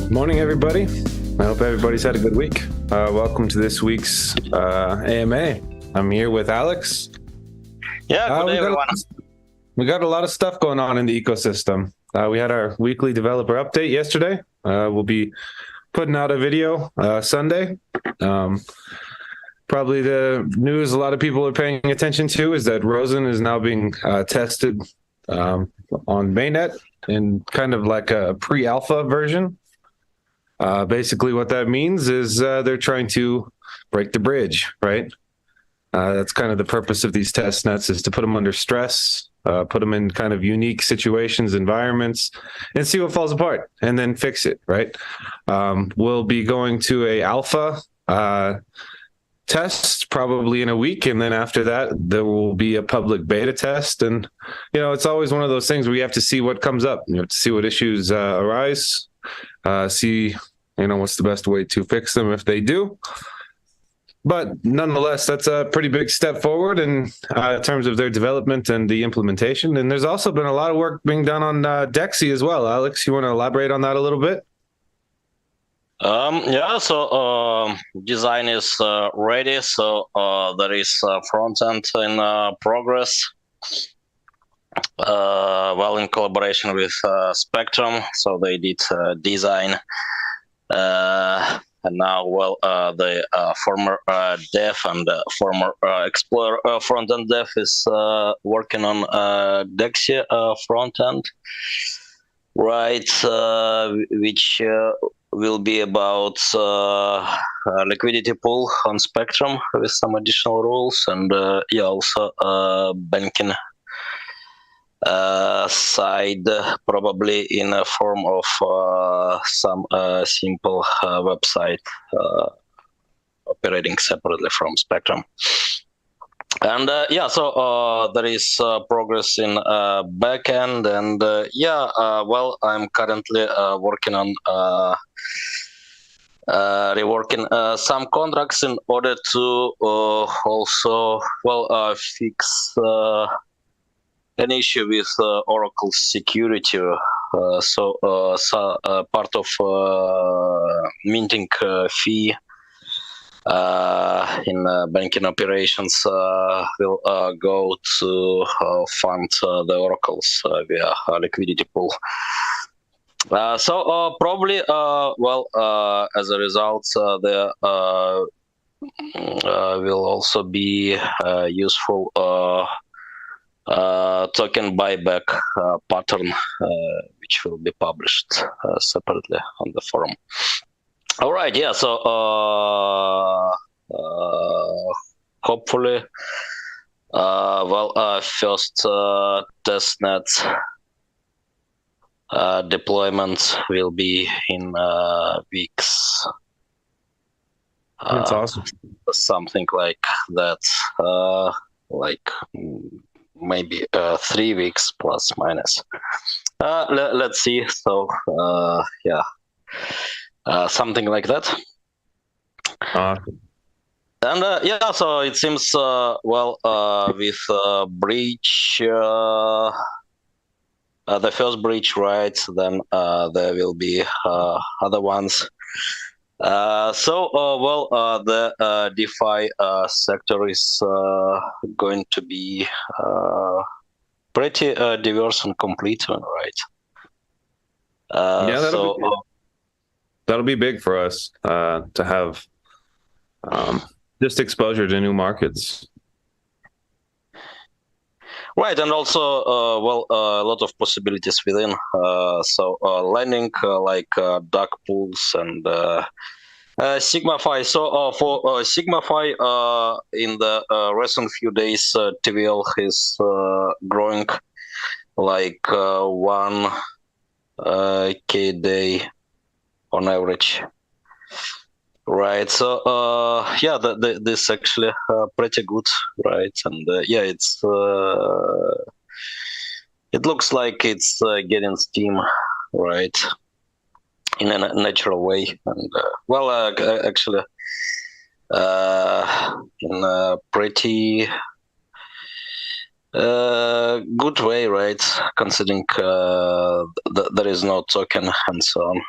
Morning, everybody. I hope everybody's had a good week. Welcome to this week's AMA. I'm here with Alex. Yeah, good day, everyone. We got a lot of stuff going on in the ecosystem. We had our weekly developer update yesterday. We'll be putting out a video Sunday. Probably the news a lot of people are paying attention to is that Rosen is now being tested on mainnet in kind of like a pre-alpha version. Basically what that means is they're trying to break the bridge, right? That's kind of the purpose of these test nets, is to put them under stress, put them in kind of unique situations, environments, and see what falls apart, and then fix it, right? We'll be going to a alpha test probably in a week, and then after that there will be a public beta test. And it's always one of those things where you have to see what comes up, to see what issues arise, see what's the best way to fix them if they do. But nonetheless, that's a pretty big step forward in terms of their development and the implementation. And there's also been a lot of work being done on Dexia as well. Alex, you want to elaborate on that a little bit? So design is ready. So there is front end in progress. In collaboration with Spectrum. So they did design. And now, the former dev and former Explorer front-end dev is working on Dexia front-end, right? Which will be about liquidity pool on Spectrum with some additional rules, and also banking side, probably in a form of some simple website operating separately from Spectrum. And so there is progress in backend, and I'm currently working on reworking some contracts in order to also fix an issue with Oracle security. So part of minting fee in banking operations will go to fund the Oracles via liquidity pool. So probably, as a result, there will also be useful token buyback pattern, which will be published separately on the forum. All right, so hopefully, first testnet deployment will be in weeks. That's awesome. Something like that, maybe 3 weeks plus minus. Let's see. So something like that. And so it seems with breach, the first breach, right? Then there will be other ones. The DeFi sector is going to be pretty diverse and complete, right? That'll be big for us to have just exposure to new markets. Right, and also, a lot of possibilities within. Lending like dark pools and SigmaFi. So for SigmaFi, in the recent few days, TVL is growing like 1K day on average. Right, so this actually pretty good, right? And it's it looks like it's getting steam, right, in a natural way, and actually in a pretty good way, right? Considering there is no token and so on.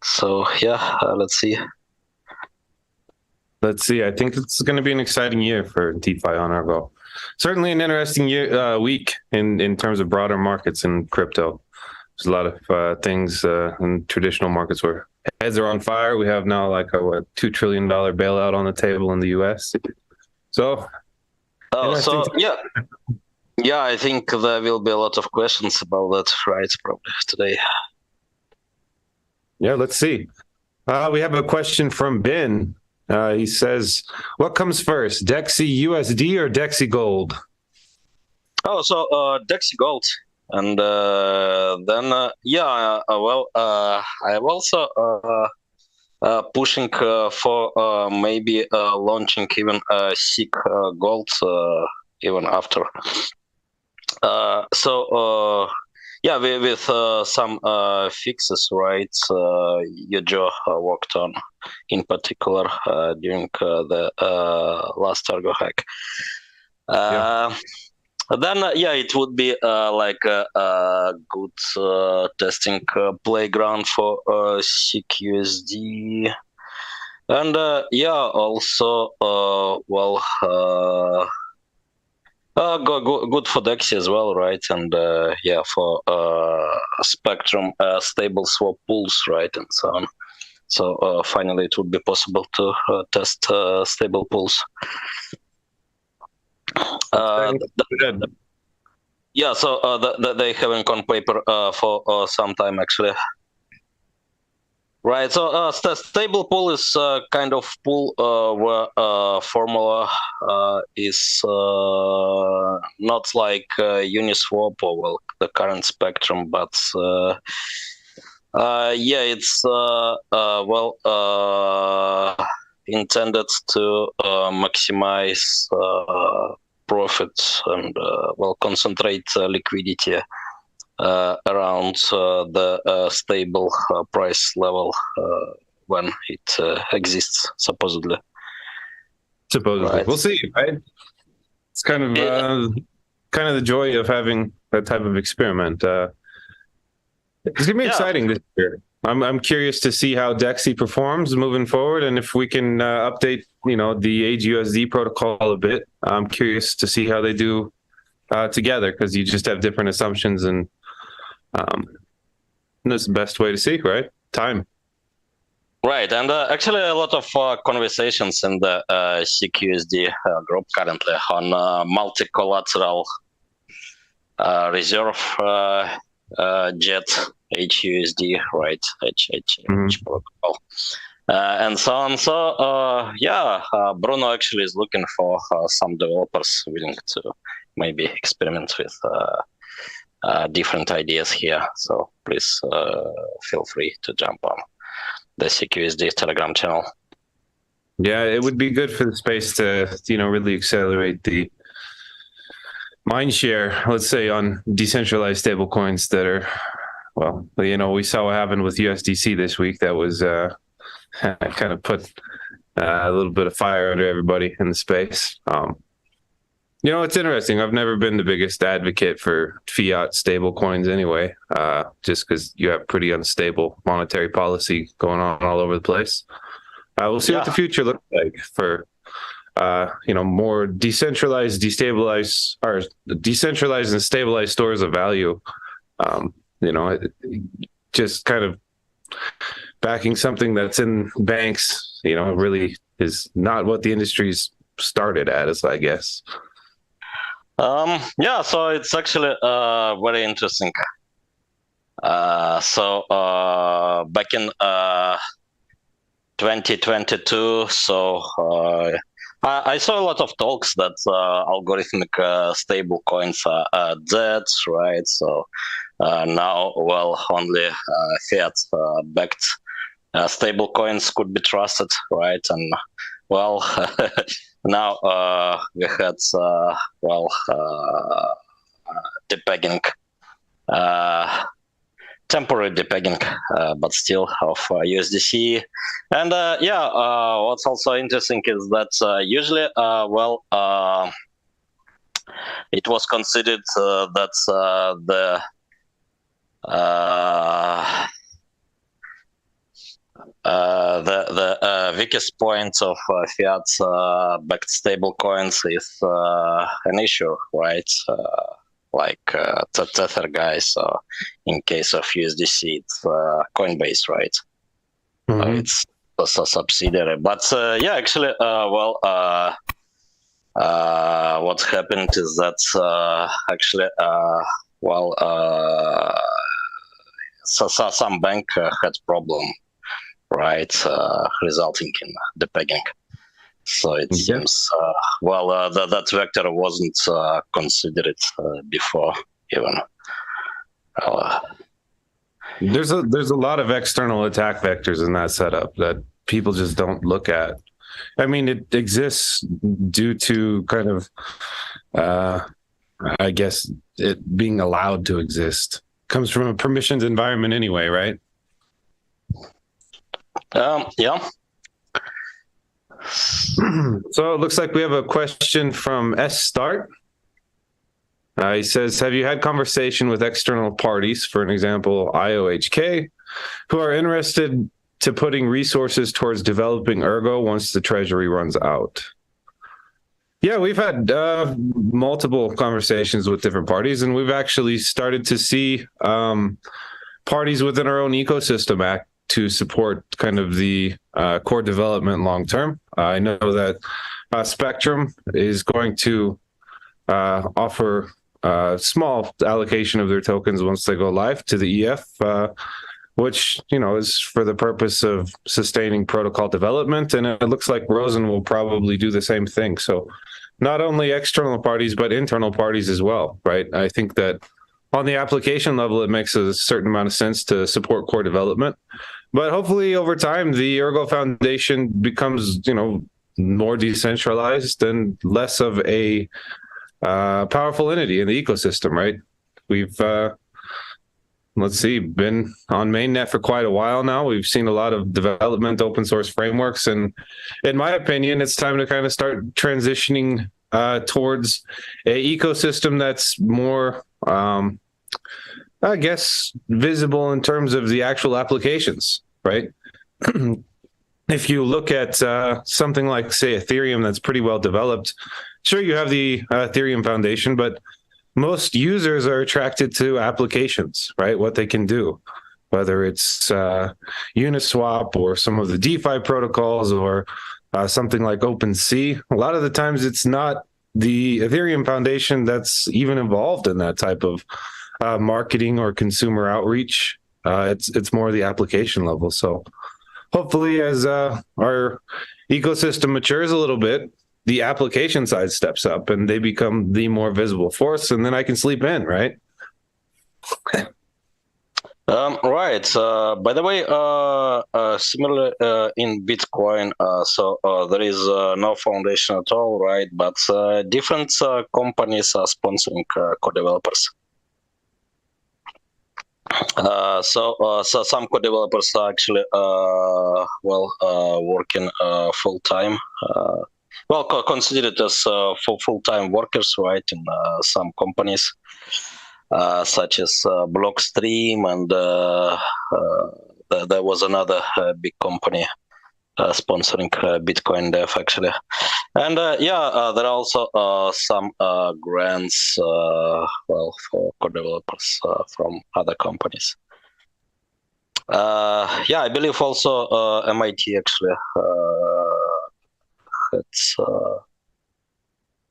So yeah, let's see. Let's see. I think it's going to be an exciting year for DeFi on Argo. Certainly an interesting week in terms of broader markets in crypto. There's a lot of things in traditional markets where heads are on fire. We have now like a $2 trillion bailout on the table in the US. So, So yeah, I think there will be a lot of questions about that, right? Probably today. Yeah, let's see. We have a question from Ben. He says, "What comes first, DeXY USD or DeXY Gold?" Oh, so Dexia Gold, and then I'm also pushing for maybe launching even SIG Gold even after. Yeah, with some fixes, right? Yojo worked on, in particular during the last Ergo hack. Then it would be like a good testing playground for CQSD, and also good for Dexia as well, right? And for Spectrum stable swap pools, right, and so on. So finally, it would be possible to test stable pools. So they haven't on paper for some time actually. Right, so stable pool is kind of pool where formula is not like Uniswap or the current Spectrum, but it's intended to maximize profits and concentrate liquidity around the stable price level when it exists, supposedly. Right. We'll see, right? It's kind of the joy of having that type of experiment. It's gonna be exciting this year. I'm curious to see how DeXY performs moving forward, and if we can update, the DeXY protocol a bit. I'm curious to see how they do together, because you just have different assumptions, and that's the best way to see, right? Time. Right, and actually a lot of conversations in the CQSD group currently on multi-collateral reserve jet HUSD, right? H protocol. And so on. So Bruno actually is looking for some developers willing to maybe experiment with different ideas here. So please feel free to jump on the CQSD Telegram channel. Yeah, it would be good for the space to, really accelerate the mind share, let's say, on decentralized stablecoins that are, we saw what happened with USDC this week. That was kind of put a little bit of fire under everybody in the space. It's interesting. I've never been the biggest advocate for fiat stable coins anyway, just because you have pretty unstable monetary policy going on all over the place. We'll see what the future looks like for, more decentralized and stabilized stores of value. Just kind of backing something that's in banks, really is not what the industry's started as, I guess. So it's actually very interesting. So back in 2022, so I saw a lot of talks that algorithmic stable coins are dead, right? So now, only fiat backed stable coins could be trusted, right? And now we had depegging, temporary depegging, but still of USDC. And what's also interesting is that usually, it was considered that weakest points of fiat-backed stablecoins is an issue, right? Like Tether guys, in case of USDC, it's Coinbase, right? It's a subsidiary. But yeah, actually, what happened is that actually, so some bank had problem, right, resulting in the pegging. So it seems that vector wasn't considered before even. There's a lot of external attack vectors in that setup that people just don't look at. I mean, it exists due to kind of, I guess, it being allowed to exist. Comes from a permissioned environment anyway, right? Yeah. So it looks like we have a question from S Start. He says, have you had conversation with external parties, for an example, IOHK, who are interested to putting resources towards developing Ergo once the treasury runs out? Yeah, we've had multiple conversations with different parties, and we've actually started to see parties within our own ecosystem act to support kind of the core development long term. I know that Spectrum is going to offer a small allocation of their tokens once they go live to the EF, which, you know, is for the purpose of sustaining protocol development. And it looks like Rosen will probably do the same thing. So not only external parties, but internal parties as well, right? I think that on the application level, it makes a certain amount of sense to support core development. But hopefully over time, the Ergo Foundation becomes, you know, more decentralized and less of a powerful entity in the ecosystem, right? We've, let's see, been on mainnet for quite a while now. We've seen a lot of development, open source frameworks. And in my opinion, it's time to kind of start transitioning towards an ecosystem that's more, I guess, visible in terms of the actual applications, right? If you look at something like, say, Ethereum that's pretty well developed, sure, you have the Ethereum Foundation, but most users are attracted to applications, right? What they can do, whether it's Uniswap or some of the DeFi protocols or something like OpenSea. A lot of the times it's not the Ethereum Foundation that's even involved in that type of marketing or consumer outreach. It's more the application level. So hopefully as our ecosystem matures a little bit, the application side steps up and they become the more visible force, and then I can sleep in, right? Right. By the way, similar in Bitcoin, so there is no foundation at all, right? But different companies are sponsoring co-developers. So some co-developers are actually working full-time. Considered as full-time workers, right, in some companies, such as Blockstream, and there was another big company sponsoring Bitcoin Dev, actually. And there are also some grants, for co-developers from other companies. I believe also MIT actually it's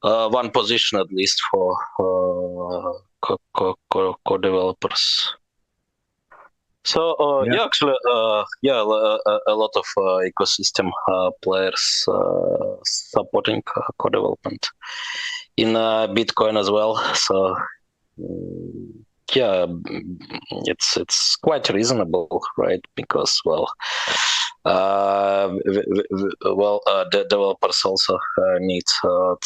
one position at least for co-developers. So actually, a lot of ecosystem players supporting co-development in Bitcoin as well. So it's quite reasonable, right? Because the developers also need to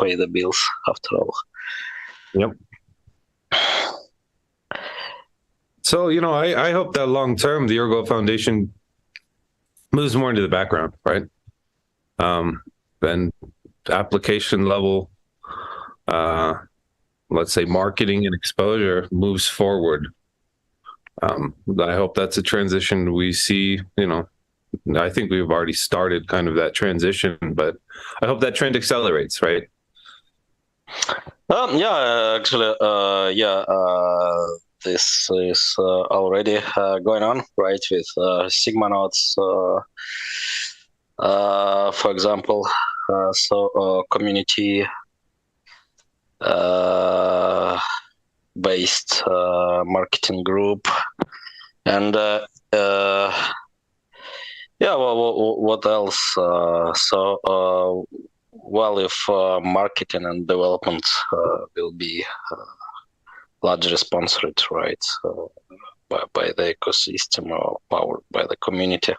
pay the bills after all. Yep. So, you know, I hope that long term the Ergo Foundation moves more into the background, right? Then application level, let's say marketing and exposure moves forward. I hope that's a transition we see, you know, I think we've already started kind of that transition, but I hope that trend accelerates, right? Yeah, actually, this is already going on, right, with Sigma nodes, for example. Community based marketing group, and what else? Well, if marketing and development will be largely sponsored, right, by the ecosystem or powered by the community,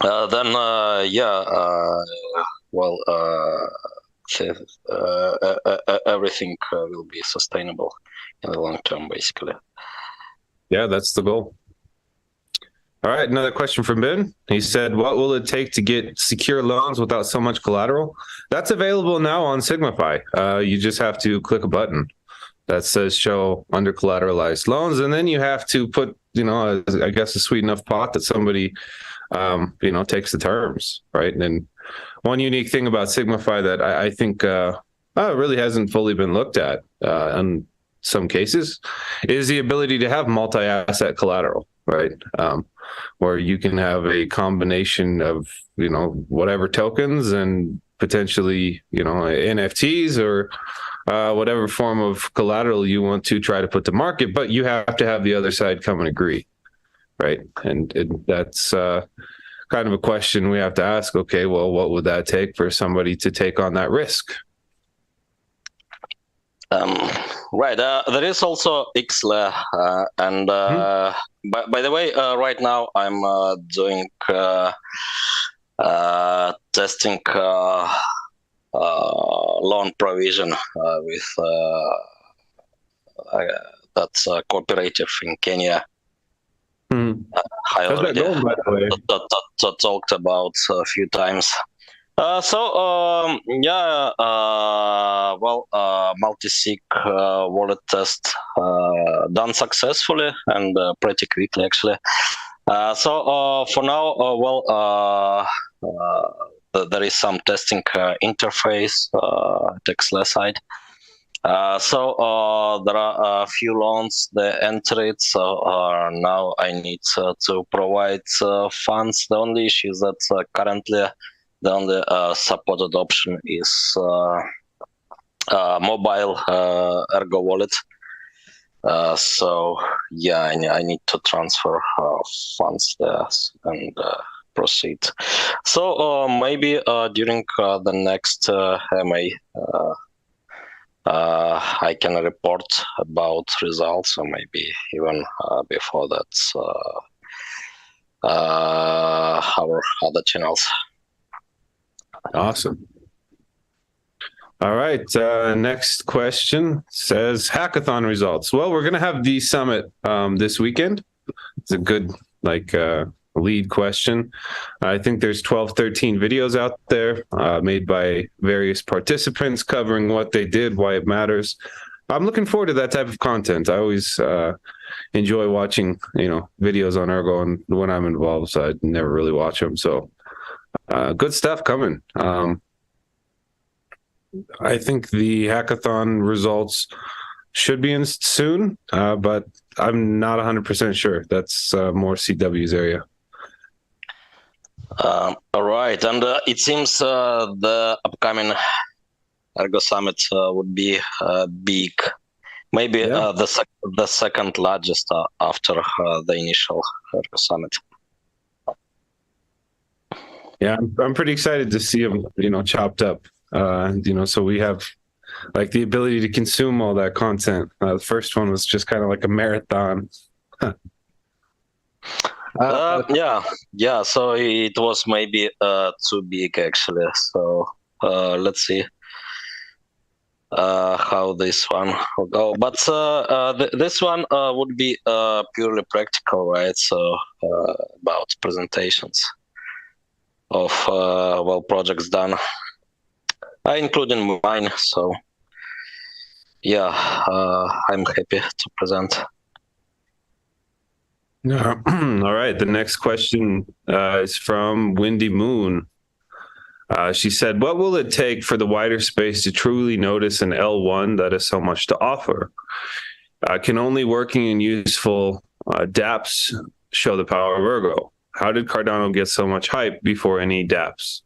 then everything will be sustainable in the long term, basically. Yeah, that's the goal. All right, another question from Ben. He said, what will it take to get secure loans without so much collateral? That's available now on SigmaFi. You just have to click a button that says show under collateralized loans, and then you have to put, I guess, a sweet enough pot that somebody, takes the terms, right? And one unique thing about SigmaFi that I think really hasn't fully been looked at in some cases is the ability to have multi-asset collateral, right? Where you can have a combination of, whatever tokens and potentially, NFTs or whatever form of collateral you want to try to put to market, but you have to have the other side come and agree, right? And that's kind of a question we have to ask. Okay, well, what would that take for somebody to take on that risk? Right. There is also XLA, and by the way, right now I'm doing testing loan provision with that's a cooperative in Kenya. I already talked about a few times. Multi-sig wallet test done successfully and pretty quickly, actually. For now, there is some testing interface DeXia side. There are a few loans that enter it, so now I need to provide funds. The only issue is that currently the only supported option is mobile Ergo wallet. I need to transfer funds there and proceed. Maybe during the next MA, I can report about results, or maybe even before that, our other channels. Awesome. All right. Next question says hackathon results. Well, we're going to have the summit this weekend. It's a good lead question. I think there's 12, 13 videos out there made by various participants covering what they did, why it matters. I'm looking forward to that type of content. I always enjoy watching, videos on Ergo, and when I'm involved, so I never really watch them. So good stuff coming. I think the hackathon results should be in soon, but I'm not 100% sure. That's more CW's area. All right, and it seems the upcoming Ergo Summit would be big, maybe the second largest after the initial Ergo Summit. Yeah, I'm pretty excited to see them, chopped up. So we have the ability to consume all that content. The first one was just kind of like a marathon. So it was maybe too big, actually. So let's see how this one will go. But this one would be purely practical, right? So about presentations of projects done, including mine. So I'm happy to present. All right. The next question is from Windy Moon. She said, what will it take for the wider space to truly notice an L1 that has so much to offer? Can only working and useful dApps show the power of Ergo? How did Cardano get so much hype before any dApps?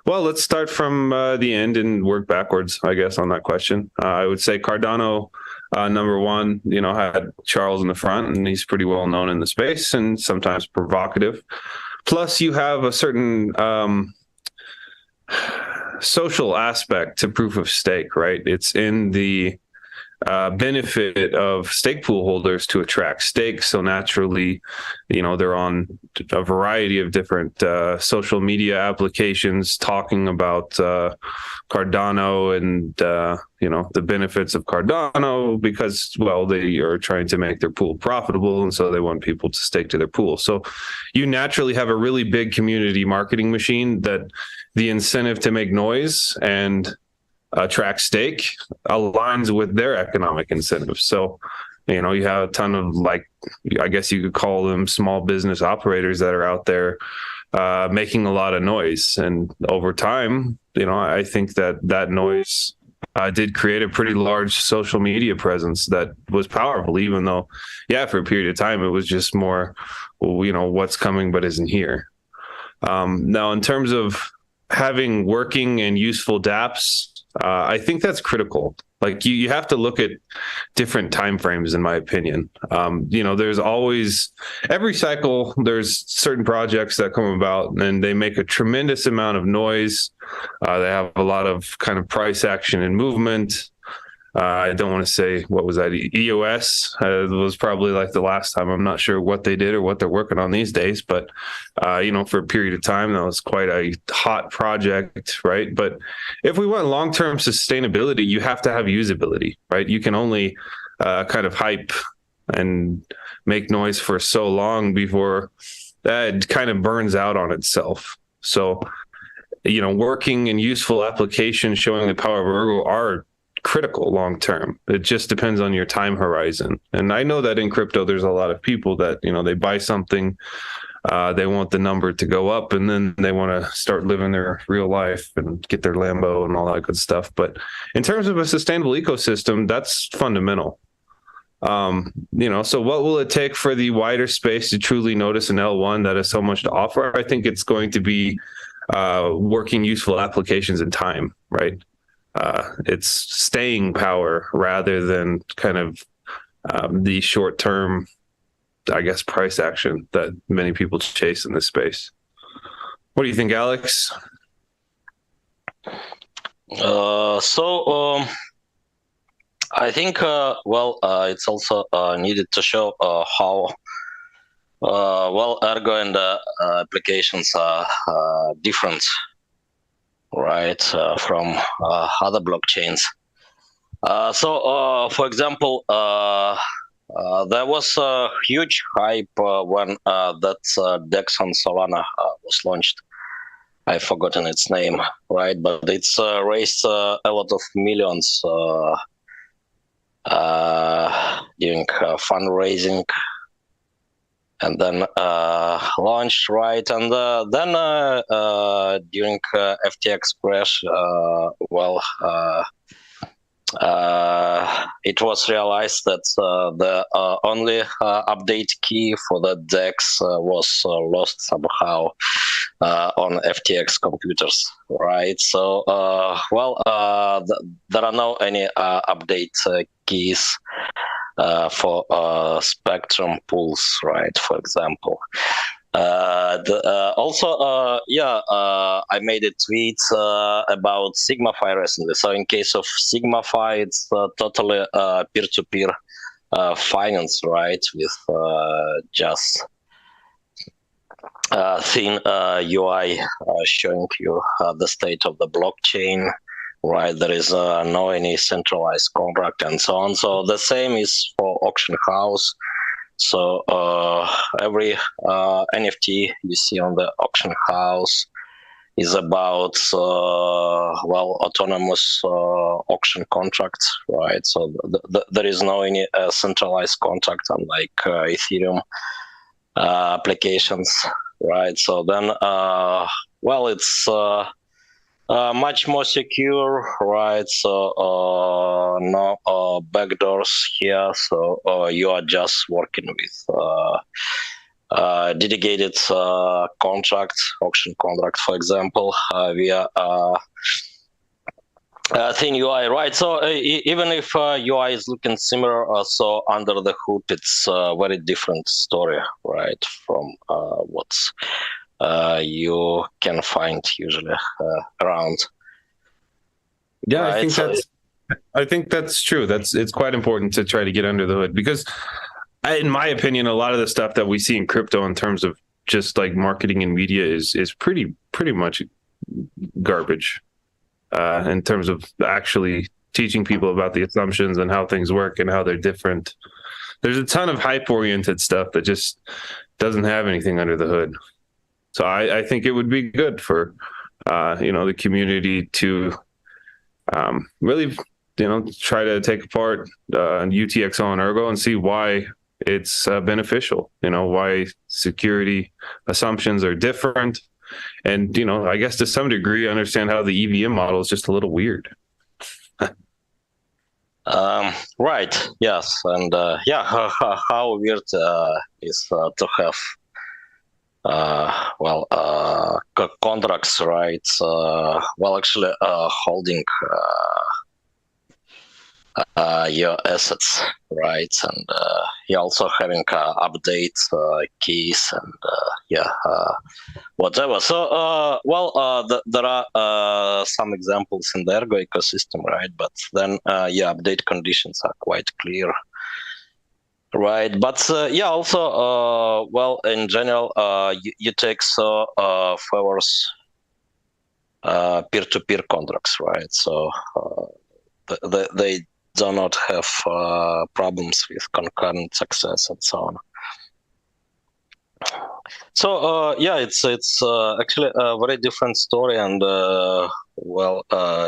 Well, let's start from the end and work backwards, I guess, on that question. I would say Cardano, number one, had Charles in the front, and he's pretty well known in the space and sometimes provocative. Plus, you have a certain social aspect to proof of stake, right? It's in the benefit of stake pool holders to attract stakes. So naturally, they're on a variety of different social media applications talking about Cardano and, the benefits of Cardano because, well, they are trying to make their pool profitable. And so they want people to stake to their pool. So you naturally have a really big community marketing machine that the incentive to make noise and attract stake aligns with their economic incentives. So, you have a ton of, I guess you could call them small business operators that are out there making a lot of noise. And over time, I think that noise did create a pretty large social media presence that was powerful, even though, for a period of time, it was just more, what's coming but isn't here. Now, in terms of having working and useful dApps, I think that's critical. Like you have to look at different timeframes, in my opinion. There's always every cycle. There's certain projects that come about, and they make a tremendous amount of noise. They have a lot of kind of price action and movement. I don't want to say what was that. EOS was probably like the last time. I'm not sure what they did or what they're working on these days, but for a period of time, that was quite a hot project, right? But if we want long-term sustainability, you have to have usability, right? You can only kind of hype and make noise for so long before that kind of burns out on itself. So, working and useful applications showing the power of Ergo are critical long term. It just depends on your time horizon. And I know that in crypto, there's a lot of people that, they buy something, they want the number to go up, and then they want to start living their real life and get their Lambo and all that good stuff. But in terms of a sustainable ecosystem, that's fundamental. So what will it take for the wider space to truly notice an L1 that has so much to offer? I think it's going to be working useful applications in time, right? It's staying power rather than kind of the short-term, I guess, price action that many people chase in this space. What do you think, Alex? I think, it's also needed to show how Ergo and applications are different, right, from other blockchains. For example, there was a huge hype when that DEX on Solana was launched. I've forgotten its name, right? But it's raised a lot of millions during fundraising, and then launched, right? And then during FTX crash, it was realized that the only update key for the DEX was lost somehow on FTX computers, right? So, there are no any update keys for Spectrum pools, right? For example. I made a tweet about SigmaFi recently. So in case of SigmaFi, it's totally peer-to-peer finance, right? With just thin UI showing you the state of the blockchain, right? There is no any centralized contract and so on. So the same is for auction house. So every NFT you see on the auction house is about autonomous auction contracts, right? So there is no any centralized contract unlike Ethereum. applications, right? So then, well, it's much more secure, right? So no backdoors here. So you are just working with dedicated contract, auction contract, for example, via thin UI, right? So even if UI is looking similar, so under the hood, it's a very different story, right? From what's you can find usually around. Yeah, Right, I think that's true. It's quite important to try to get under the hood because, in my opinion, a lot of the stuff that we see in crypto in terms of just like marketing and media is pretty much garbage. In terms of actually teaching people about the assumptions and how things work and how they're different. There's a ton of hype-oriented stuff that just doesn't have anything under the hood. So I think it would be good for the community to really try to take apart UTXO and Ergo and see why it's beneficial. Why security assumptions are different. And, I guess to some degree, understand how the EVM model is just a little weird. Right. Yes. And how weird is to have contracts, right? Actually, holding your assets, right? And you're also having updates, keys, and whatever. So, there are some examples in the Ergo ecosystem, right? But then, update conditions are quite clear, right? But also, in general, you take favors peer-to-peer contracts, right? So they do not have problems with concurrent success and so on. So it's actually a very different story, and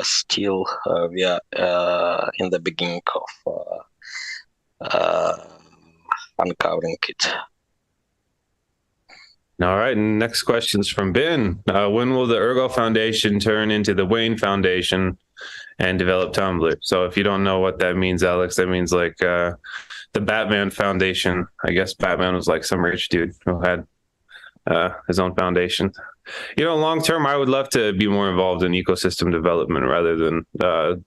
still we are in the beginning of uncovering it. All right, and next question's from Ben. When will the Ergo Foundation turn into the Wayne Foundation and develop Tumblr? So if you don't know what that means, Alex, that means like the Batman Foundation. I guess Batman was like some rich dude who had his own foundation. Long term, I would love to be more involved in ecosystem development rather than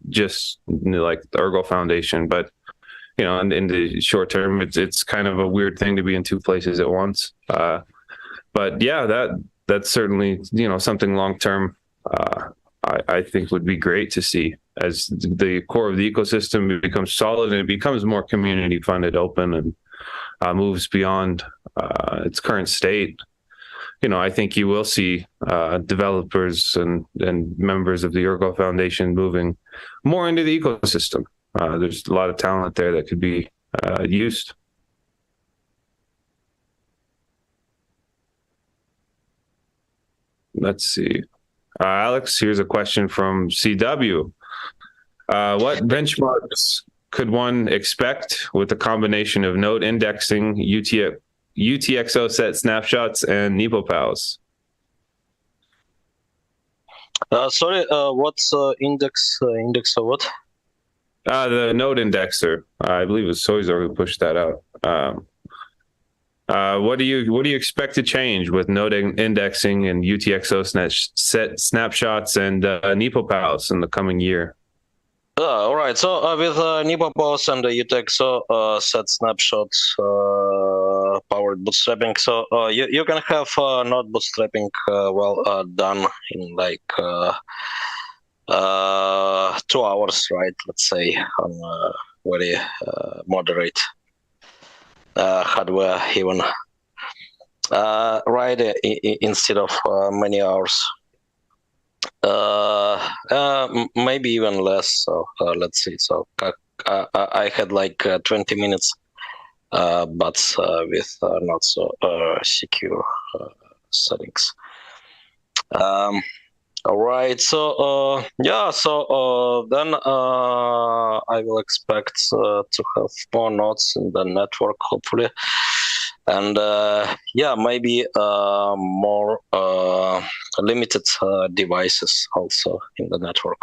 just like the Ergo Foundation. But in the short term, it's kind of a weird thing to be in two places at once. But yeah, that's certainly something long term. I think would be great to see as the core of the ecosystem becomes solid and it becomes more community funded, open, and moves beyond its current state. I think you will see developers and members of the Ergo Foundation moving more into the ecosystem. There's a lot of talent there that could be used. Let's see. Alex, here's a question from CW. What benchmarks could one expect with a combination of node indexing, UTXO set snapshots, and NepoPals? Sorry, what's index? Index of what? The node indexer. I believe it was Soizor who pushed that out. What do you expect to change with node indexing and UTXO set snapshots and NepoPals in the coming year? All right. So with NepoPals and UTXO set snapshots powered bootstrapping, so you can have node bootstrapping done in like 2 hours, right? Let's say on very moderate hardware even, right? Instead of many hours, maybe even less. So let's see. So I had like 20 minutes, but with not so secure settings. All right. So then I will expect to have more nodes in the network, hopefully. and maybe more limited devices also in the network.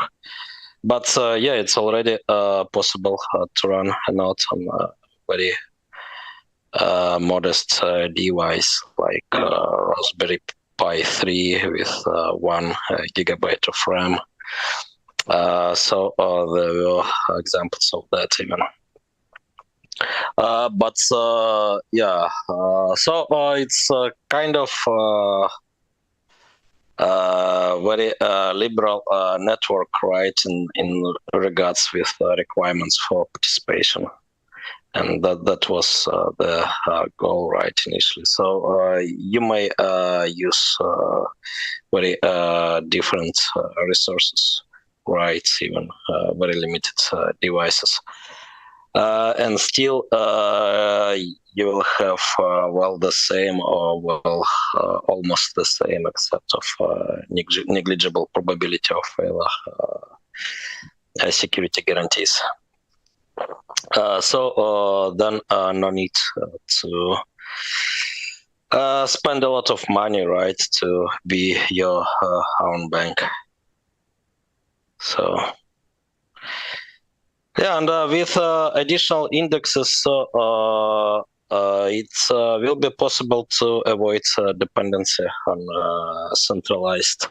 But it's already possible to run a node on a very modest device like Raspberry Pi 3 with 1 gigabyte of RAM. So there were examples of that even. So it's kind of very liberal network, right, in regards with requirements for participation. And that was the goal, right, initially. So you may use very different resources, right, even very limited devices. And still you will have the same or almost the same, except of negligible probability of failure security guarantees. So then no need to spend a lot of money, right, to be your own bank. So and with additional indexes, it will be possible to avoid dependency on centralized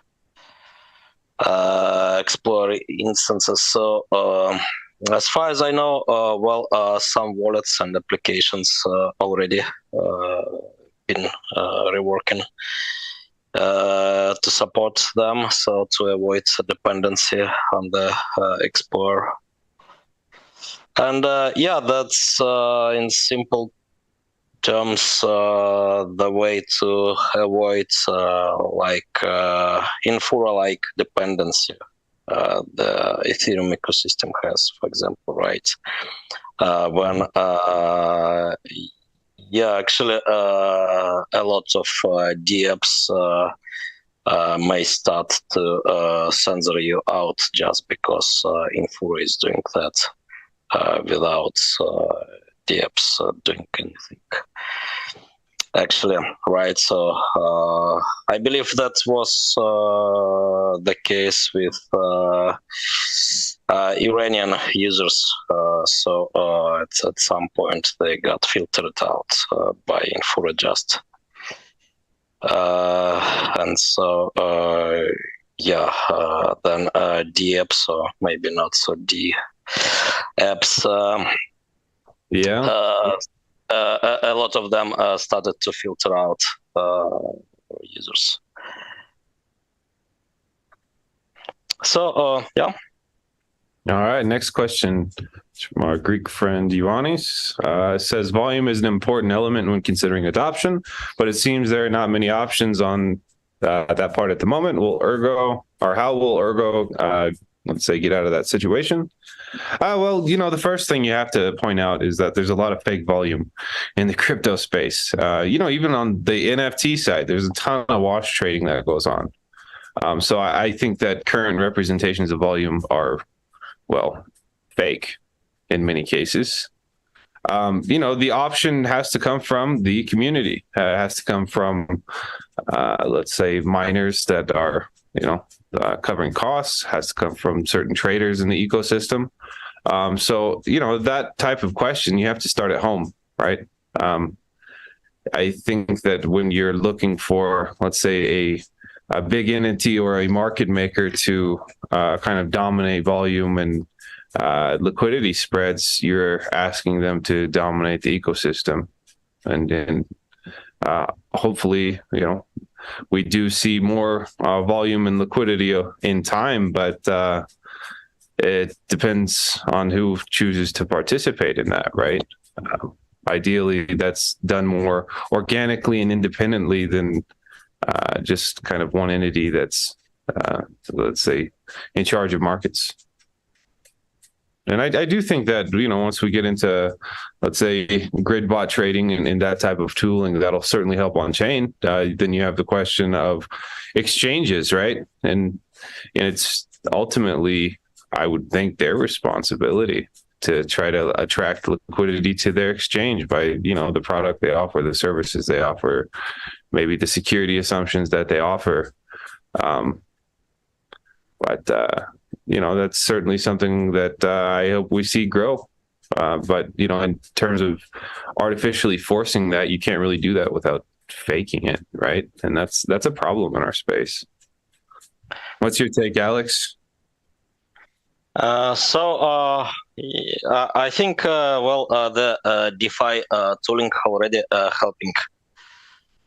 Explorer instances. So as far as I know, some wallets and applications already been reworking to support them, so to avoid dependency on the Explorer. And that's in simple terms the way to avoid Infura-like dependency the Ethereum ecosystem has, for example, right? When actually a lot of DApps may start to censor you out just because Infura is doing that without DApps doing anything. Actually, right, so I believe that was the case with Iranian users. So at some point they got filtered out by InfuraJust. And so, then DApps, or maybe not so DApps, a lot of them started to filter out users. So, All right, next question from our Greek friend Ioannis. Says volume is an important element when considering adoption, but it seems there are not many options on that part at the moment. How will Ergo, let's say, get out of that situation? The first thing you have to point out is that there's a lot of fake volume in the crypto space. Even on the NFT side, there's a ton of wash trading that goes on. So I think that current representations of volume are, fake in many cases. The option has to come from the community. It has to come from, let's say, miners that are, covering costs, has to come from certain traders in the ecosystem. So that type of question, you have to start at home, right? I think that when you're looking for, let's say, a big entity or a market maker to kind of dominate volume and liquidity spreads, you're asking them to dominate the ecosystem. And then hopefully, we do see more volume and liquidity in time, but it depends on who chooses to participate in that, right? Ideally, that's done more organically and independently than just kind of one entity that's, let's say, in charge of markets. And I do think that, once we get into, let's say, grid bot trading and that type of tooling, that'll certainly help on chain. Then you have the question of exchanges, right? And it's ultimately, I would think, their responsibility to try to attract liquidity to their exchange by, the product they offer, the services they offer, maybe the security assumptions that they offer. But that's certainly something that I hope we see grow. But in terms of artificially forcing that, you can't really do that without faking it, right? And that's a problem in our space. What's your take, Alex? I think the DeFi tooling already helping.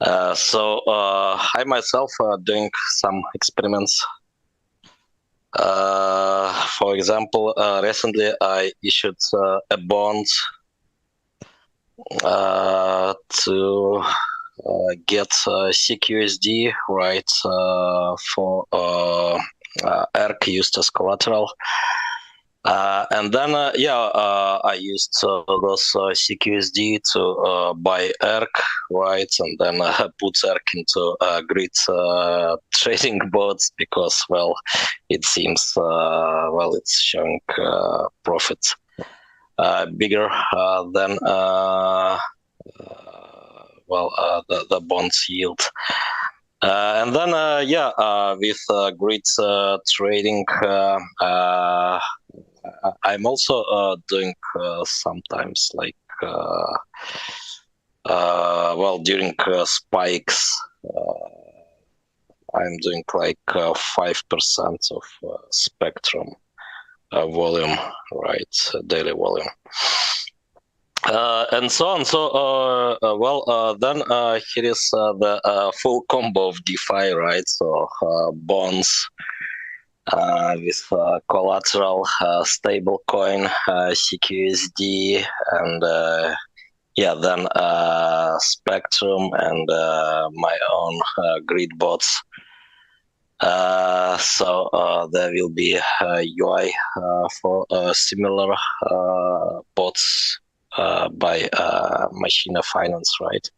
I myself doing some experiments. For example, recently I issued a bond to get CQSD, right, for Ergo used as collateral. And then, I used those CQSD to buy Ergo, right, and then put Ergo into grid trading bots because, it seems, it's showing profits bigger than the bonds yield. And then, with grid trading, I'm also doing sometimes during spikes, I'm doing 5% of spectrum volume, right, daily volume. And so on. So, then here is the full combo of DeFi, right? So bonds with collateral, stable coin, CQSD, and then Spectrum and my own grid bots. So there will be UI for similar bots by Machine Finance, right?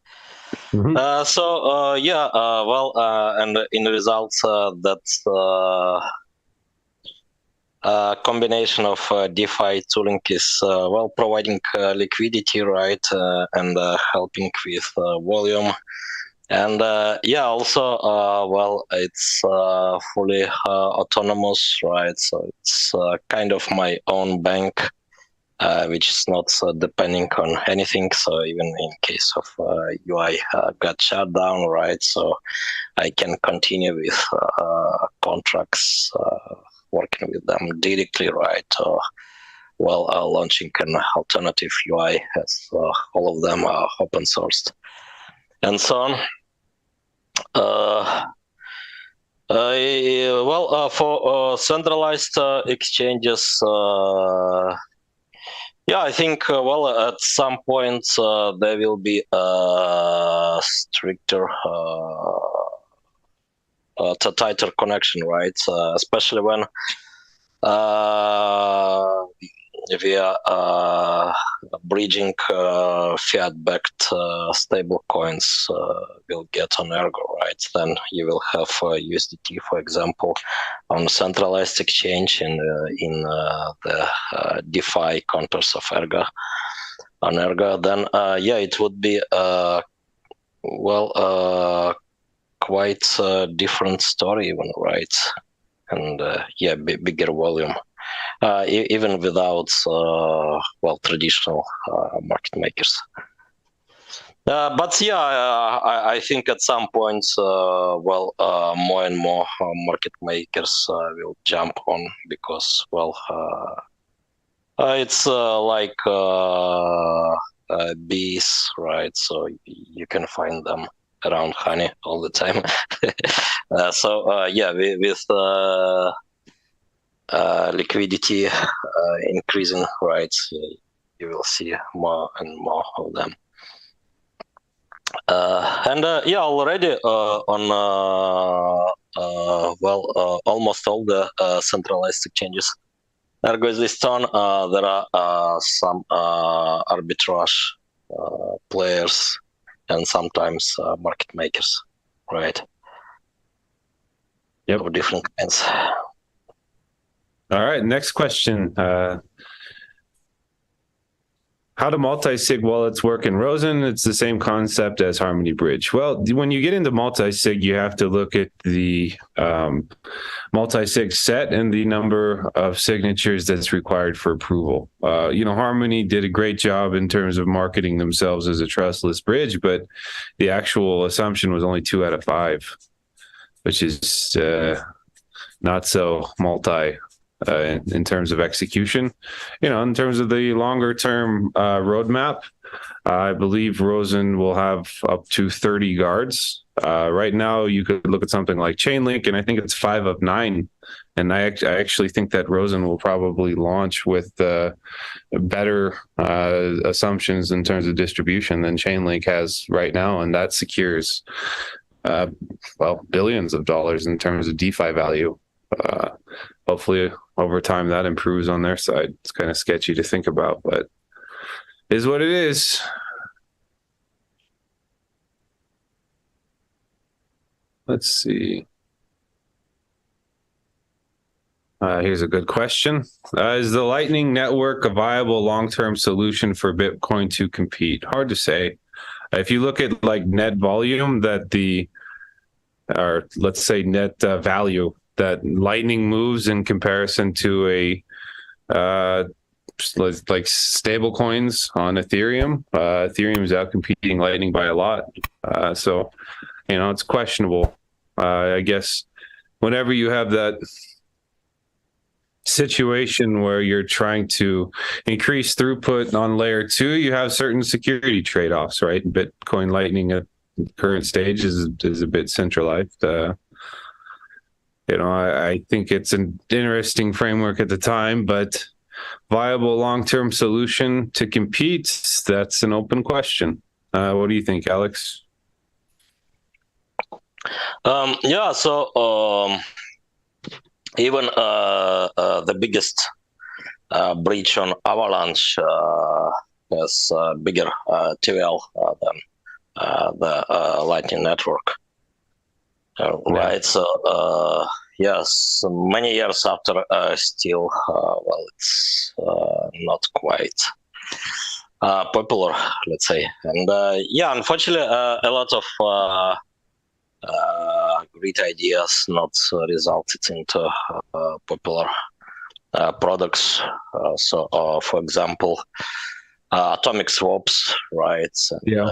Mm-hmm. And in results, that's combination of DeFi tooling is providing liquidity, right, and helping with volume, and also it's fully autonomous, right? So it's kind of my own bank, which is not depending on anything. So even in case of UI got shut down, right? So I can continue with contracts. Working with them directly, right? Launching an alternative UI as all of them are open sourced, and so on. For centralized exchanges, I think at some point there will be stricter. Tighter connection, right? Especially when we are bridging fiat-backed stable coins will get on Ergo, right? Then you will have USDT, for example, on centralized exchange in the DeFi contours of Ergo. On Ergo, then it would be quite a different story even, right? And bigger volume, even without traditional market makers. I think at some point, more and more market makers will jump on because, it's like bees, right? So you can find them around honey all the time. With liquidity increasing, right, you will see more and more of them. Already on almost all the centralized exchanges, Ergo is listed on. There are some arbitrage players and sometimes market makers, right? Yep. Of different kinds. All right, next question. How do multi-sig wallets work in Rosen? It's the same concept as Harmony Bridge. Well, when you get into multi-sig, you have to look at the multi-sig set and the number of signatures that's required for approval. Harmony did a great job in terms of marketing themselves as a trustless bridge, but the actual assumption was only 2 out of 5, which is not so multi in terms of execution. In terms of the longer term roadmap, I believe Rosen will have up to 30 guards. Right now, you could look at something like Chainlink, and I think it's 5 of 9. And I actually think that Rosen will probably launch with better assumptions in terms of distribution than Chainlink has right now, and that secures billions of dollars in terms of DeFi value. Hopefully over time that improves on their side. It's kind of sketchy to think about, but is what it is. Let's see. Here's a good question. Is the Lightning Network a viable long-term solution for Bitcoin to compete? Hard to say. If you look at like net volume or let's say net value that Lightning moves in comparison to like stable coins on Ethereum. Ethereum is out competing Lightning by a lot. So, it's questionable. I guess whenever you have that situation where you're trying to increase throughput on layer 2, you have certain security trade-offs, right? Bitcoin Lightning at the current stage is a bit centralized. I think it's an interesting framework at the time, but viable long-term solution to compete, that's an open question. What do you think, Alex? Even the biggest breach on Avalanche has bigger TVL than the Lightning Network. Right. So, yes, many years after, still, it's not quite popular, let's say. And unfortunately, a lot of great ideas not resulted into popular products. For example, atomic swaps, right? And,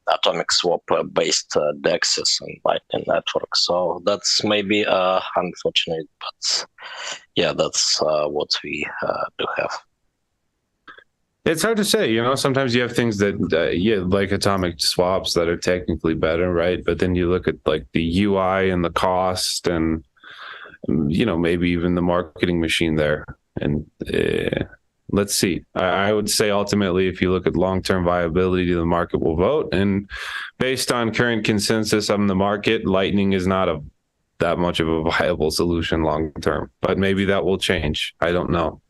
atomic swap based Dexia and Lightning Network. So that's maybe unfortunate, but that's what we do have. It's hard to say, sometimes you have things that, like atomic swaps that are technically better, right? But then you look at like the UI and the cost and, maybe even the marketing machine there. And let's see. I would say ultimately, if you look at long-term viability, the market will vote. And based on current consensus on the market, Lightning is not that much of a viable solution long-term. But maybe that will change. I don't know.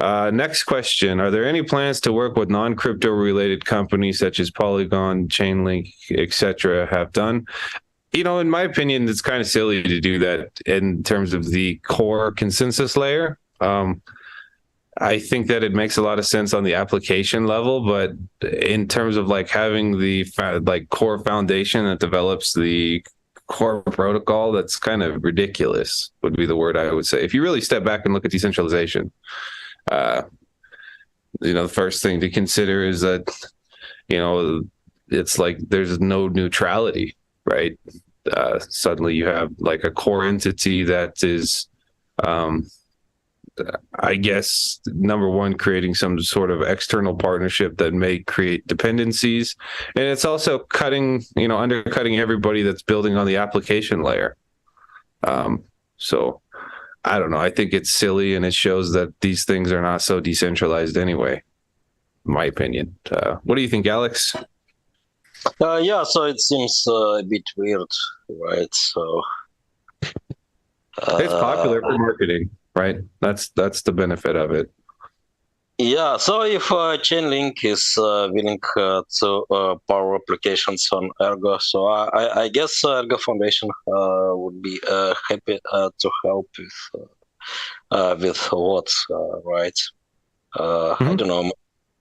Next question. Are there any plans to work with non-crypto related companies such as Polygon, Chainlink, etc. have done? In my opinion, it's kind of silly to do that in terms of the core consensus layer. I think that it makes a lot of sense on the application level, but in terms of like having the core foundation that develops the core protocol, that's kind of ridiculous would be the word I would say. If you really step back and look at decentralization, the first thing to consider is that, it's like there's no neutrality, right? Suddenly you have like a core entity that is, I guess, number one, creating some sort of external partnership that may create dependencies. And it's also undercutting everybody that's building on the application layer. So I don't know. I think it's silly, and it shows that these things are not so decentralized anyway, in my opinion. What do you think, Alex? So it seems a bit weird, right? So it's popular for marketing, right? That's the benefit of it. So if Chainlink is willing to power applications on Ergo, so I guess Ergo Foundation would be happy to help with what, right? I don't know,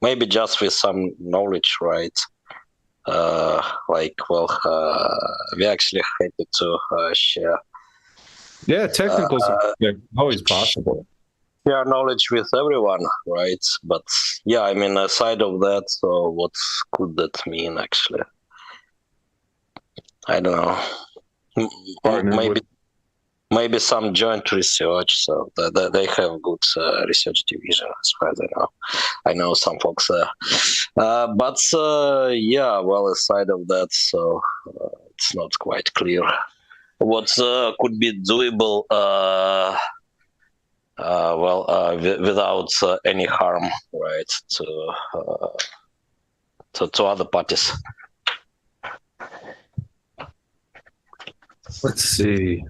maybe just with some knowledge, right? We actually happy to share. Yeah, technicals are always possible. Share knowledge with everyone, right? But yeah, I mean, aside of that, so what could that mean actually? I don't know. Partner Maybe some joint research. So they have good research division, as far as I know. I know some folks there. But yeah, well, aside of that, so it's not quite clear what could be doable. Without any harm, right, to other parties. Let's see.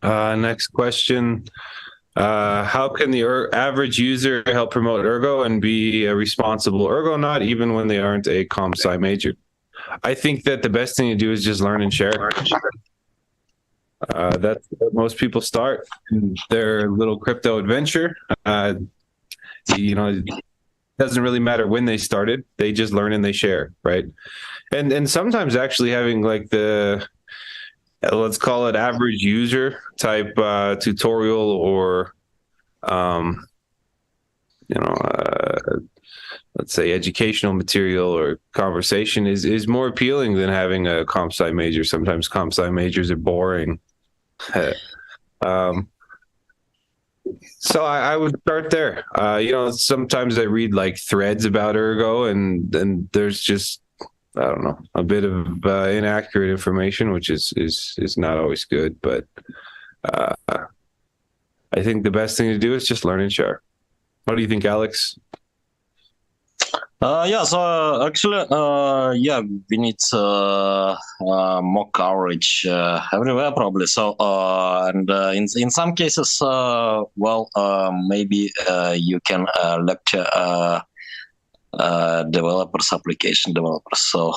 Next question. How can the average user help promote Ergo and be a responsible Ergonaut even when they aren't a comp sci major? I think that the best thing to do is just learn and share. That's what most people start in their little crypto adventure. It doesn't really matter when they started. They just learn and they share, right? And sometimes actually having like the, let's call it average user type tutorial or, let's say educational material or conversation is more appealing than having a comp sci major. Sometimes comp sci majors are boring. So I would start there. Sometimes I read like threads about Ergo and there's just, I don't know, a bit of inaccurate information, which is not always good. But I think the best thing to do is just learn and share. What do you think, Alex? So actually, we need more coverage everywhere probably. So, and in some cases, maybe you can lecture developers, application developers. So,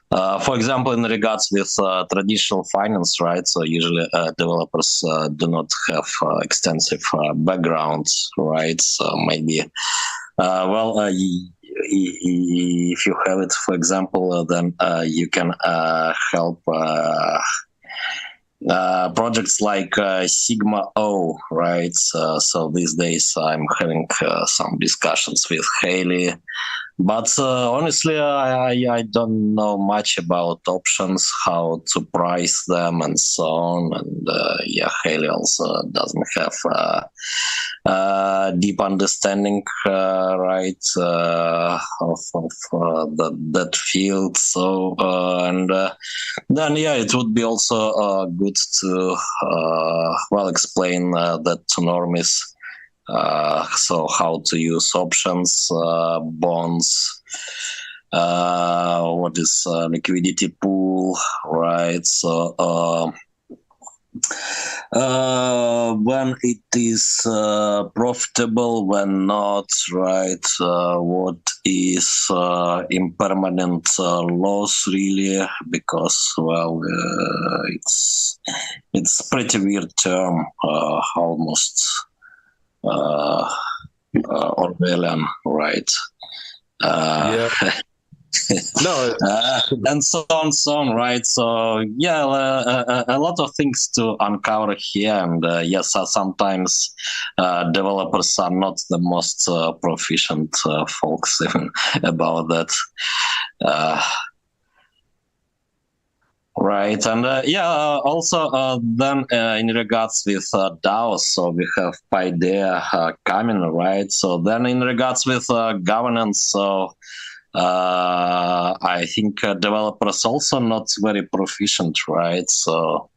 for example, in regards with traditional finance, right? So usually developers do not have extensive backgrounds, right? So maybe. If you have it, for example, then you can help projects like Sigma O, right? So these days I'm having some discussions with Haley. But honestly, I don't know much about options, how to price them, and so on. And Haley also doesn't have deep understanding, right, of that field. So then it would be also good to explain that to normies. So how to use options, bonds, what is liquidity pool, right? So when it is profitable, when not, right? What is impermanent loss really? Because it's pretty weird term, almost. Orwellian, right? No, and so on, right? So a lot of things to uncover here, and yes, sometimes developers are not the most proficient folks even about that. Right, and also then in regards with DAOs, so we have Paideia coming, right? So then in regards with governance, so I think developers also not very proficient, right? So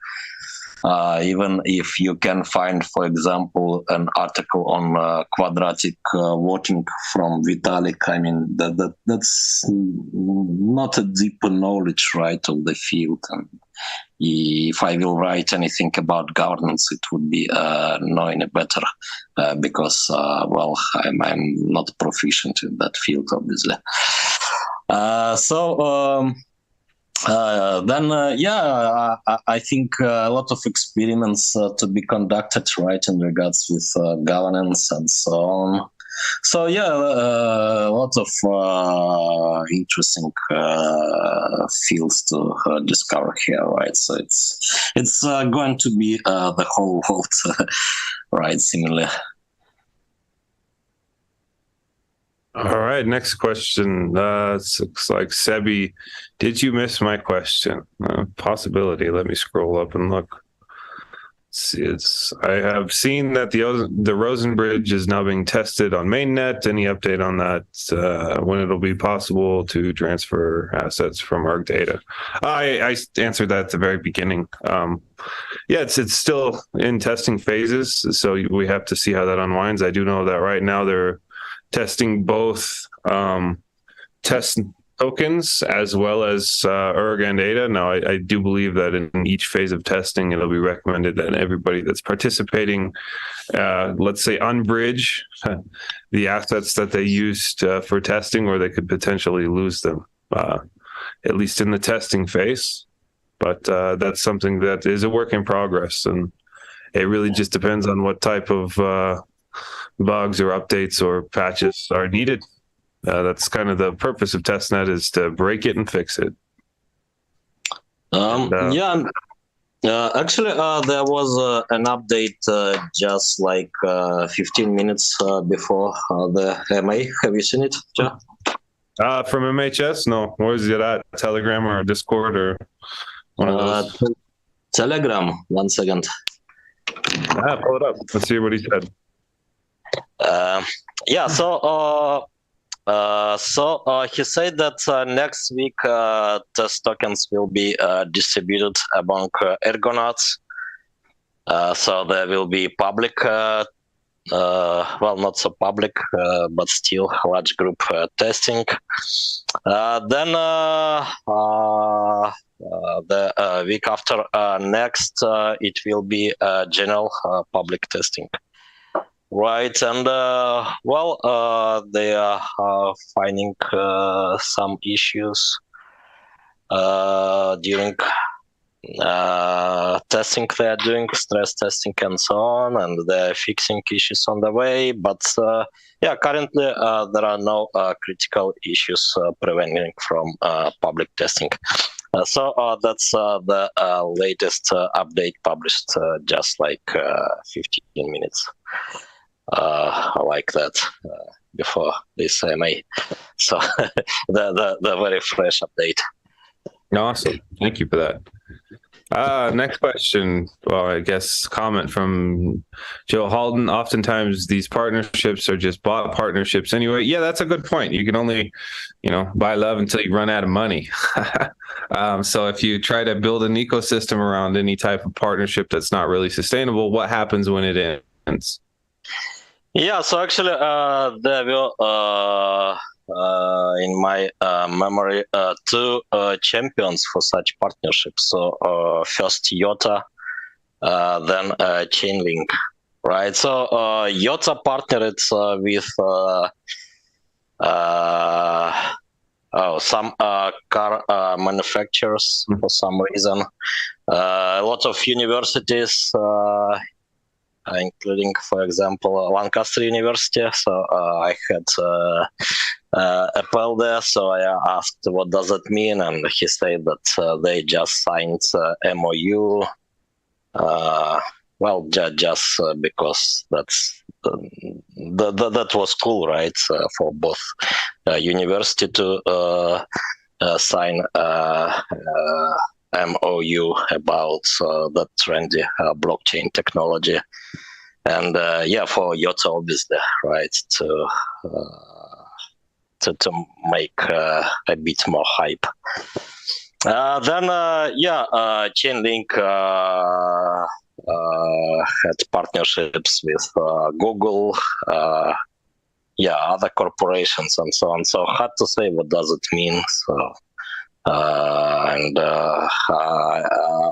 even if you can find, for example, an article on quadratic voting from Vitalik, I mean that's not a deep knowledge, right, of the field. And if I will write anything about governance, it would be knowing it better, because I'm not proficient in that field, obviously. I think a lot of experiments to be conducted, right, in regards with governance and so on. So a lot of interesting fields to discover here, right? So it's going to be the whole world, right? Similarly. All right, next question. It looks like Sebi, did you miss my question? Possibility. Let me scroll up and look. I have seen that the Rosen Bridge is now being tested on mainnet. Any update on that? When it'll be possible to transfer assets from Arc Data? I answered that at the very beginning. It's still in testing phases, so we have to see how that unwinds. I do know that right now they're testing both test tokens as well as Ergo and Data. Now, I do believe that in each phase of testing, it'll be recommended that everybody that's participating, let's say, unbridge the assets that they used for testing, or they could potentially lose them, at least in the testing phase. But that's something that is a work in progress, and it really just depends on what type of bugs or updates or patches are needed. That's kind of the purpose of testnet, is to break it and fix it. Actually, there was an update just like 15 minutes before the MA. Have you seen it, Joe? From MHS? No. Where is it at? Telegram or Discord or one of those? Telegram. 1 second. Pull it up. Let's see what he said. So he said that next week test tokens will be distributed among Ergonauts. So there will be public, well, not so public, but still large group testing. Then the week after next, it will be general public testing. Right, and they are finding some issues during testing. They are doing stress testing and so on, and they're fixing issues on the way. But currently there are no critical issues preventing from public testing. So that's the latest update published just like 15 minutes. Like that before this MA. So the very fresh update. Awesome. Thank you for that. Next question. Well, I guess comment from Joe Halden. Oftentimes these partnerships are just bought partnerships anyway. Yeah, that's a good point. You can only, buy love until you run out of money. So if you try to build an ecosystem around any type of partnership that's not really sustainable, what happens when it ends? Yeah, so actually there will, in my memory, two champions for such partnerships. So first Yota, then Chainlink, right? So Yota partnered with some car manufacturers for some reason. A lot of universities, including, for example, Lancaster University. So I had Apple there, so I asked what does it mean, and he said that they just signed MOU. Well, just because that was cool, right? For both university to sign MOU about the trendy blockchain technology, and for Yota, obviously, right, to make a bit more hype. Then Chainlink had partnerships with Google, other corporations and so on. So hard to say what does it mean. So.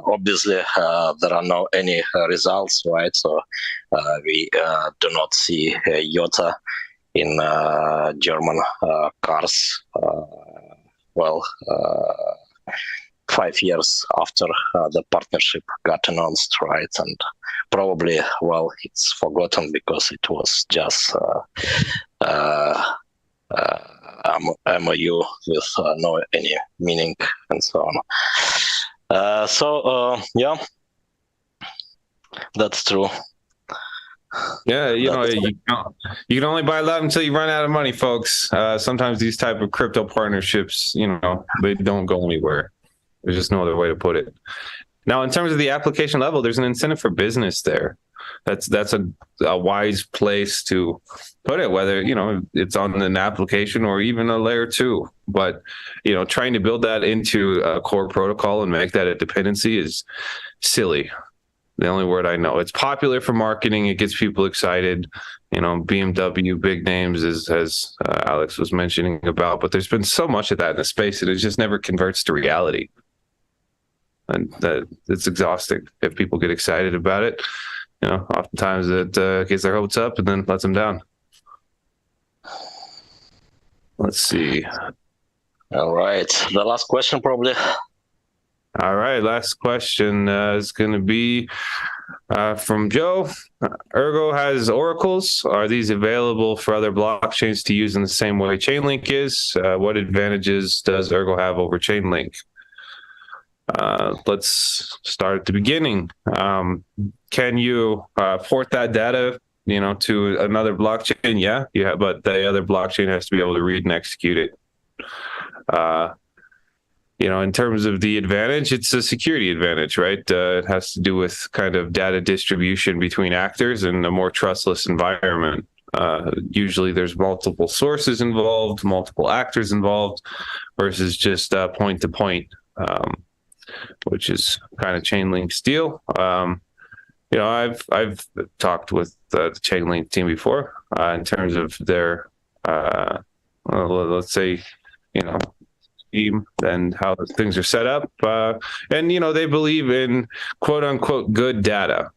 Obviously there are no any results, right? So we do not see Yota in German cars. 5 years after the partnership got announced, right? And probably, well, it's forgotten because it was just MOU with no any meaning and so on. Yeah, that's true. Yeah, you can only buy love until you run out of money, folks. Sometimes these type of crypto partnerships, they don't go anywhere. There's just no other way to put it. Now, in terms of the application level, there's an incentive for business there. That's a wise place to put it, whether, it's on an application or even a layer 2. But, trying to build that into a core protocol and make that a dependency is silly. The only word I know. It's popular for marketing. It gets people excited. BMW, big names, as Alex was mentioning about. But there's been so much of that in the space that it just never converts to reality. And that it's exhausting if people get excited about it. Oftentimes it gets their hopes up and then lets them down. Let's see. All right. The last question, probably. All right. Last question is going to be from Joe. Ergo has oracles. Are these available for other blockchains to use in the same way Chainlink is? What advantages does Ergo have over Chainlink? Let's start at the beginning. Can you port that data, to another blockchain? Yeah, but the other blockchain has to be able to read and execute it. In terms of the advantage, it's a security advantage, right? It has to do with kind of data distribution between actors in a more trustless environment. Usually there's multiple sources involved, multiple actors involved, versus just point to point. Which is kind of Chainlink's deal. I've talked with the Chainlink team before in terms of their, let's say, team and how things are set up. And they believe in quote unquote good data,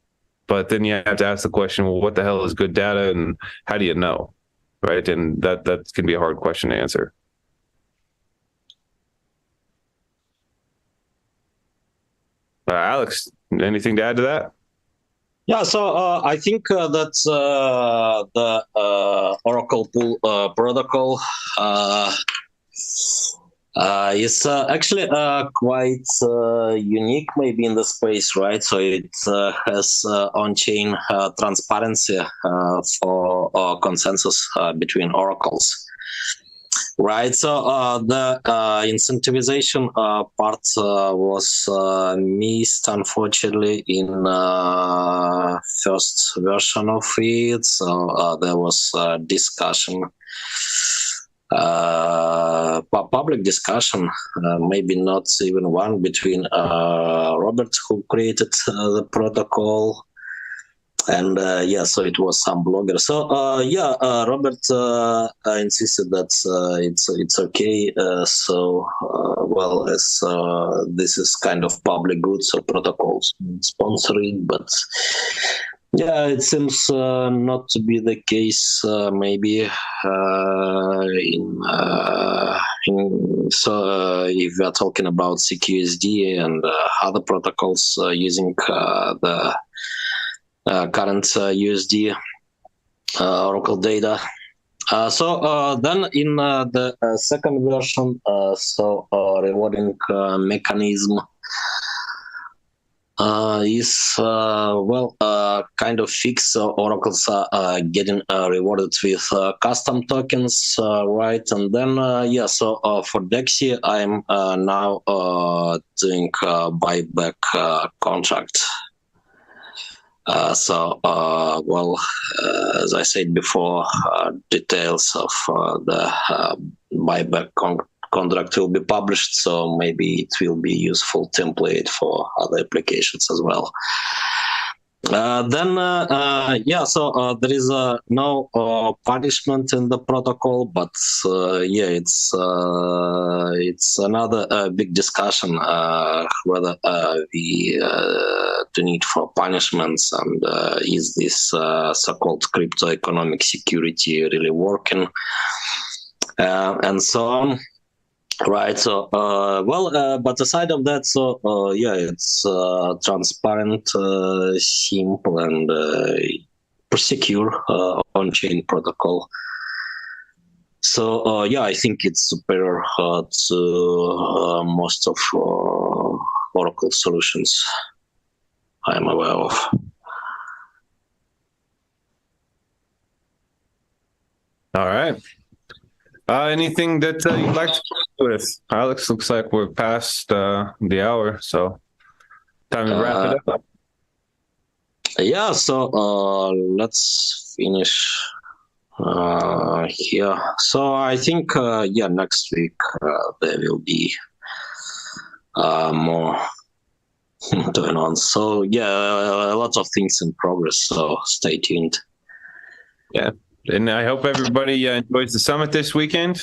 but then you have to ask the question, well, what the hell is good data, and how do you know, right? And that can be a hard question to answer. Alex, anything to add to that? Yeah, so I think that the Oracle Pool protocol is actually quite unique, maybe in the space, right? So it has on-chain transparency for consensus between oracles. Right, so the incentivization part was missed, unfortunately, in first version of it. So there was discussion, public discussion, maybe not even one, between Robert, who created the protocol, and so it was some blogger. So Robert insisted that it's okay. As this is kind of public goods, so protocols sponsor it, but it seems not to be the case. Maybe if we are talking about CQSD and other protocols using the current USD Oracle data. Then in the second version, rewarding mechanism is kind of fixed. So oracles are getting rewarded with custom tokens, right? And then for Dexia, I'm now doing buyback contract. As I said before, details of the buyback contract will be published, so maybe it will be useful template for other applications as well. There is no punishment in the protocol, but it's another big discussion whether we do need for punishments, and is this so-called crypto economic security really working, and so on. Right. So, but aside of that, so yeah, it's transparent, simple, and secure on-chain protocol. So, yeah, I think it's superior to most of Oracle solutions I'm aware of. All right. Anything that you'd like to go with? Alex, looks like we're past the hour, so time to wrap it up. Yeah, so let's finish here. So I think, yeah, next week there will be more going on. So yeah, a lot of things in progress. So stay tuned. Yeah, and I hope everybody enjoys the summit this weekend.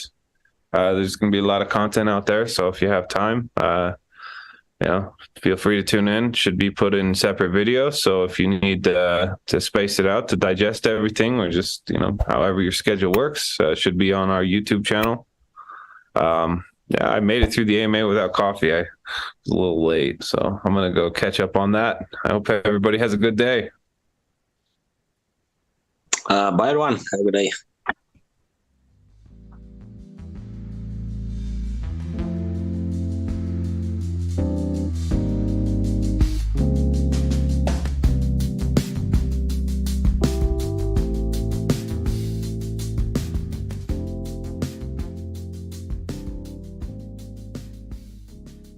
There's going to be a lot of content out there, so if you have time, feel free to tune in. It should be put in separate videos, so if you need to space it out to digest everything, or just however your schedule works, it should be on our YouTube channel. Yeah, I made it through the AMA without coffee. I was a little late, so I'm going to go catch up on that. I hope everybody has a good day. Bye, everyone. Have a good day.